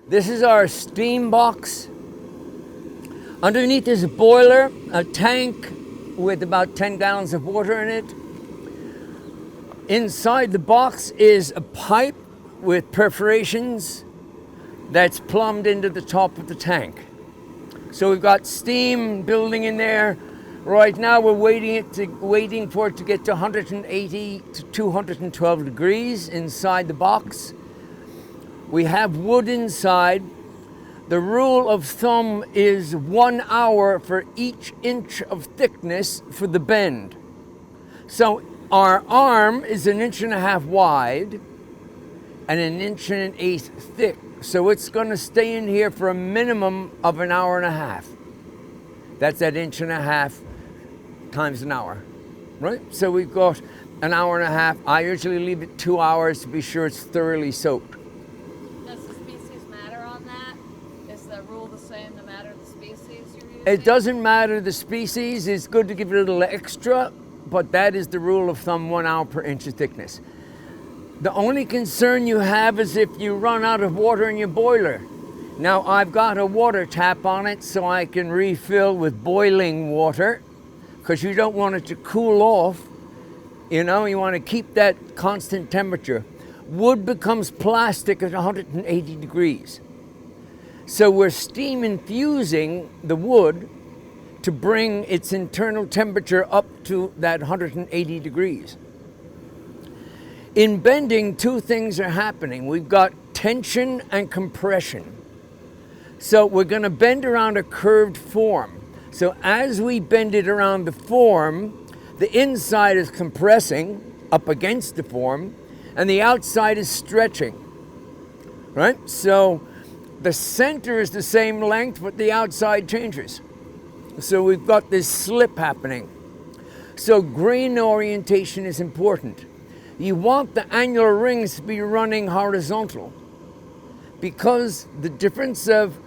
This is our steam box. Underneath is a boiler, a tank with about 10 gallons of water in it. Inside the box is a pipe with perforations that's plumbed into the top of the tank. So we've got steam building in there. Right now we're waiting for it to get to 180 to 212 degrees inside the box. We have wood inside. The rule of thumb is 1 hour for each inch of thickness for the bend. So our arm is 1.5 inches wide and 1.125 inches thick. So it's going to stay in here for a minimum of 1.5 hours. That's that 1.5 inches times an hour, right? So we've got 1.5 hours. I usually leave it 2 hours to be sure it's thoroughly soaked. Does the species matter on that? Is the rule the same no matter the species you're using? It doesn't matter the species. It's good to give it a little extra, but that is the rule of thumb, 1 hour per inch of thickness. The only concern you have is if you run out of water in your boiler. Now I've got a water tap on it so I can refill with boiling water, because you don't want it to cool off. You know, you want to keep that constant temperature. Wood becomes plastic at 180 degrees. So we're steam infusing the wood to bring its internal temperature up to that 180 degrees. In bending, two things are happening. We've got tension and compression. So we're going to bend around a curved form. So as we bend it around the form, the inside is compressing up against the form and the outside is stretching, right? So the center is the same length, but the outside changes. So we've got this slip happening. So grain orientation is important. You want the annular rings to be running horizontal, because the difference of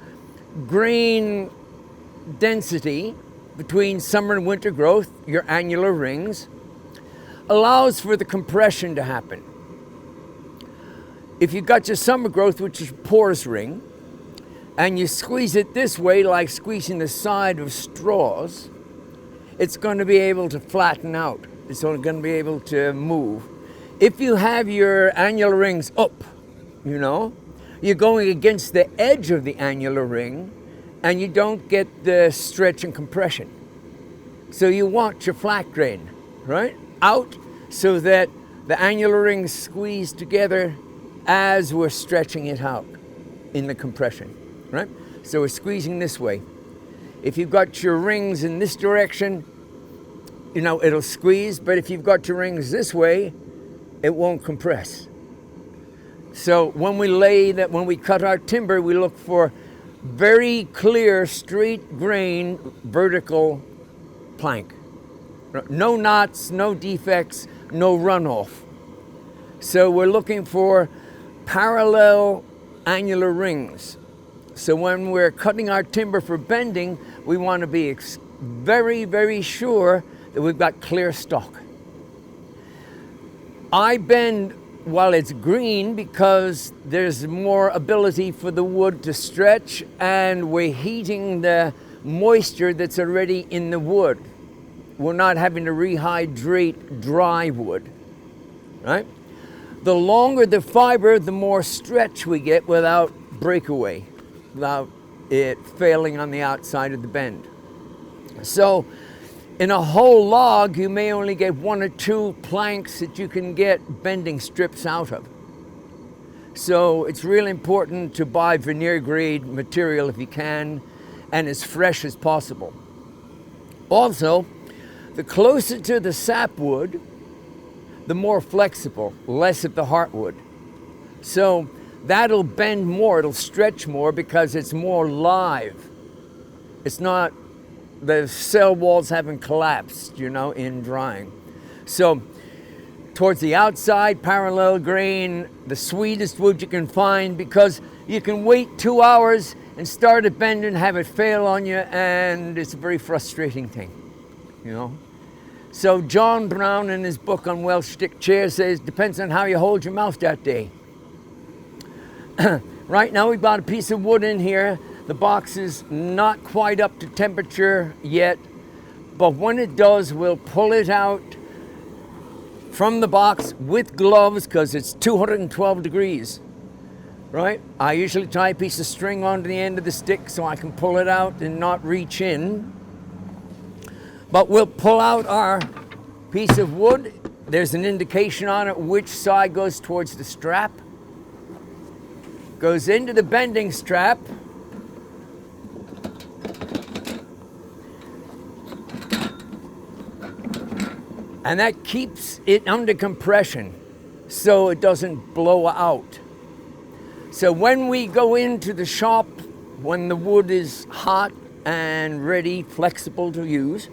grain density between summer and winter growth, your annular rings, allows for the compression to happen. If you've got your summer growth, which is porous ring, and you squeeze it this way, like squeezing the side of straws, it's going to be able to flatten out. It's only going to be able to move. If you have your annular rings up, you know, you're going against the edge of the annular ring, and you don't get the stretch and compression. So you want your flat grain, right, out so that the annular rings squeeze together as we're stretching it out in the compression, right? So we're squeezing this way. If you've got your rings in this direction, you know, it'll squeeze, but if you've got your rings this way, it won't compress. So when we cut our timber, we look for very clear, straight grain, vertical plank. No knots, no defects, no runoff. So we're looking for parallel annular rings. So when we're cutting our timber for bending, we want to be very, very sure that we've got clear stock. I bend while it's green because there's more ability for the wood to stretch, and we're heating the moisture that's already in the wood. We're not having to rehydrate dry wood, right? The longer the fiber, the more stretch we get without breakaway, without it failing on the outside of the bend. So in a whole log, you may only get 1 or 2 planks that you can get bending strips out of. So it's really important to buy veneer grade material if you can, and as fresh as possible. Also, the closer to the sapwood, the more flexible, less of the heartwood. So that'll bend more, it'll stretch more because it's more live. It's not, the cell walls haven't collapsed, you know, in drying. So towards the outside, parallel grain, the sweetest wood you can find, because you can wait 2 hours and start a bend and have it fail on you, and it's a very frustrating thing, you know. So John Brown in his book on Welsh stick chairs says, depends on how you hold your mouth that day. Right now we've got a piece of wood in here. The box is not quite up to temperature yet, but when it does, we'll pull it out from the box with gloves because it's 212 degrees, right? I usually tie a piece of string onto the end of the stick so I can pull it out and not reach in. But we'll pull out our piece of wood. There's an indication on it which side goes towards the strap. Goes into the bending strap. And that keeps it under compression so it doesn't blow out. So when we go into the shop, when the wood is hot and ready, flexible to use,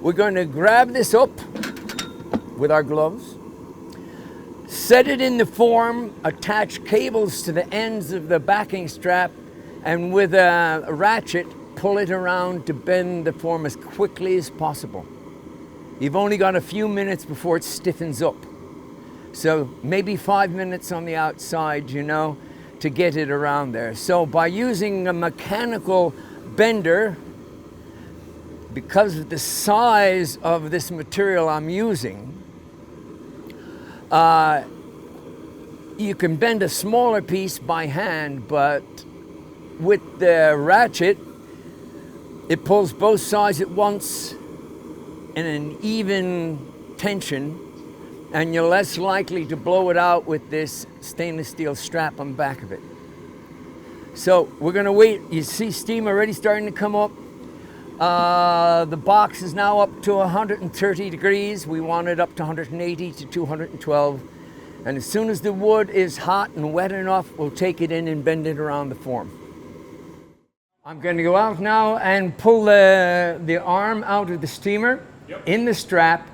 we're going to grab this up with our gloves, set it in the form, attach cables to the ends of the backing strap, and with a ratchet, pull it around to bend the form as quickly as possible. You've only got a few minutes before it stiffens up. So maybe 5 minutes on the outside, you know, to get it around there. So by using a mechanical bender, because of the size of this material I'm using, you can bend a smaller piece by hand, but with the ratchet, it pulls both sides at once in an even tension, and you're less likely to blow it out with this stainless steel strap on the back of it. So we're gonna wait. You see steam already starting to come up. The box is now up to 130 degrees. We want it up to 180 to 212. And as soon as the wood is hot and wet enough, we'll take it in and bend it around the form. I'm going to go out now and pull the arm out of the steamer in the strap.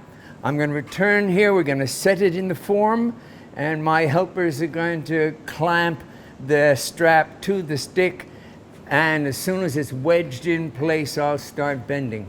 I'm going to return here. We're going to set it in the form, and my helpers are going to clamp the strap to the stick. And as soon as it's wedged in place, I'll start bending.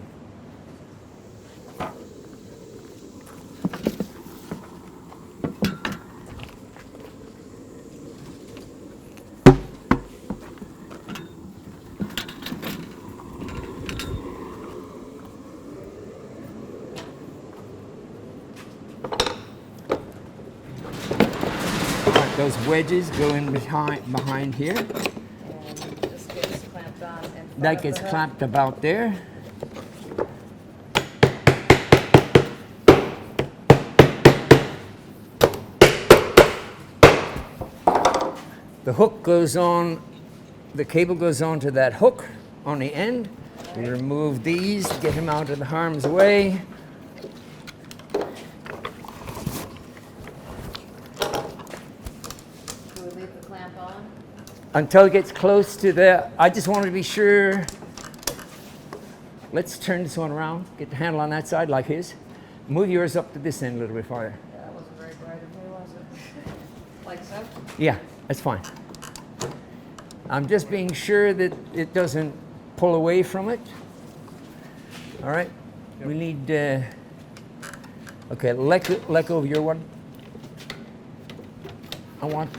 Those wedges go in behind here. This gets clamped on. That gets clamped about there. The hook goes on, the cable goes onto that hook on the end. We remove these, get him out of the harm's way. Until it gets close to the, I just wanted to be sure. Let's turn this one around, get the handle on that side like his. Move yours up to this end a little bit farther. Yeah, that wasn't very bright of me, was it? Like so? Yeah, that's fine. I'm just being sure that it doesn't pull away from it. All right, we need, okay, let go of your one. I want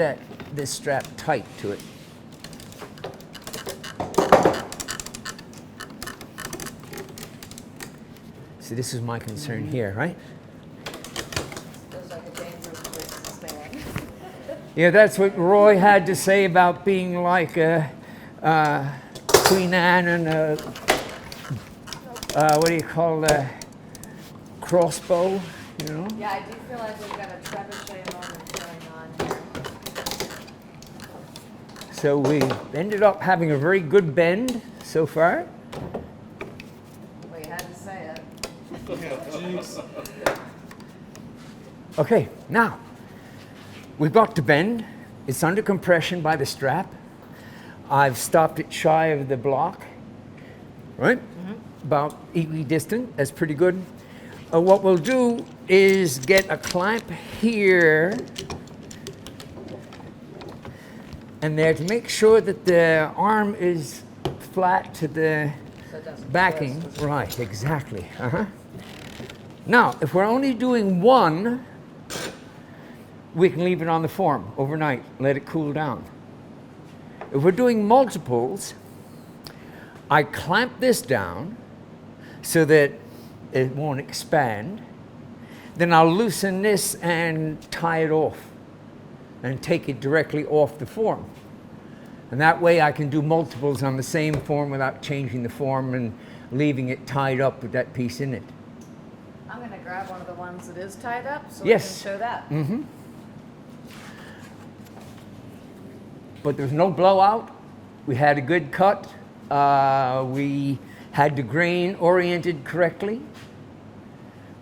this strap tight to it. See, this is my concern here, right? Feels like a dangerous place to stand. Yeah, that's what Roy had to say about being like a Queen Anne and a, what do you call a crossbow, you know? Yeah, I do feel like we've got a trebuchet moment going on here. So we ended up having a very good bend so far. Well, you had to say it. Okay, now we've got to bend. It's under compression by the strap. I've stopped it shy of the block, right? About equidistant. That's pretty good. What we'll do is get a clamp here and there to make sure that the arm is flat to the backing. Right, exactly. Now, if we're only doing one, we can leave it on the form overnight, let it cool down. If we're doing multiples, I clamp this down so that it won't expand. Then I'll loosen this and tie it off and take it directly off the form. And that way I can do multiples on the same form without changing the form and leaving it tied up with that piece in it. I'm going to grab one of the ones that is tied up so Yes. we can show that. Mm-hmm. But there's no blowout. We had a good cut. We had the grain oriented correctly.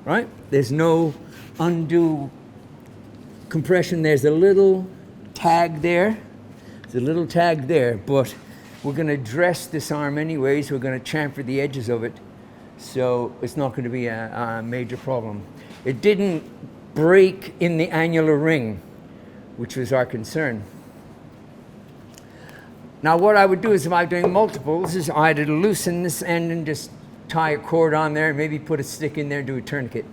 Right? There's no undue compression. There's a little tag there. There's a little tag there, but we're going to dress this arm anyways. We're going to chamfer the edges of it, so it's not going to be a major problem. It didn't break in the annular ring, which was our concern. Now what I would do is, if I'm doing multiples, is I'd loosen this end and just tie a cord on there, maybe put a stick in there and do a tourniquet.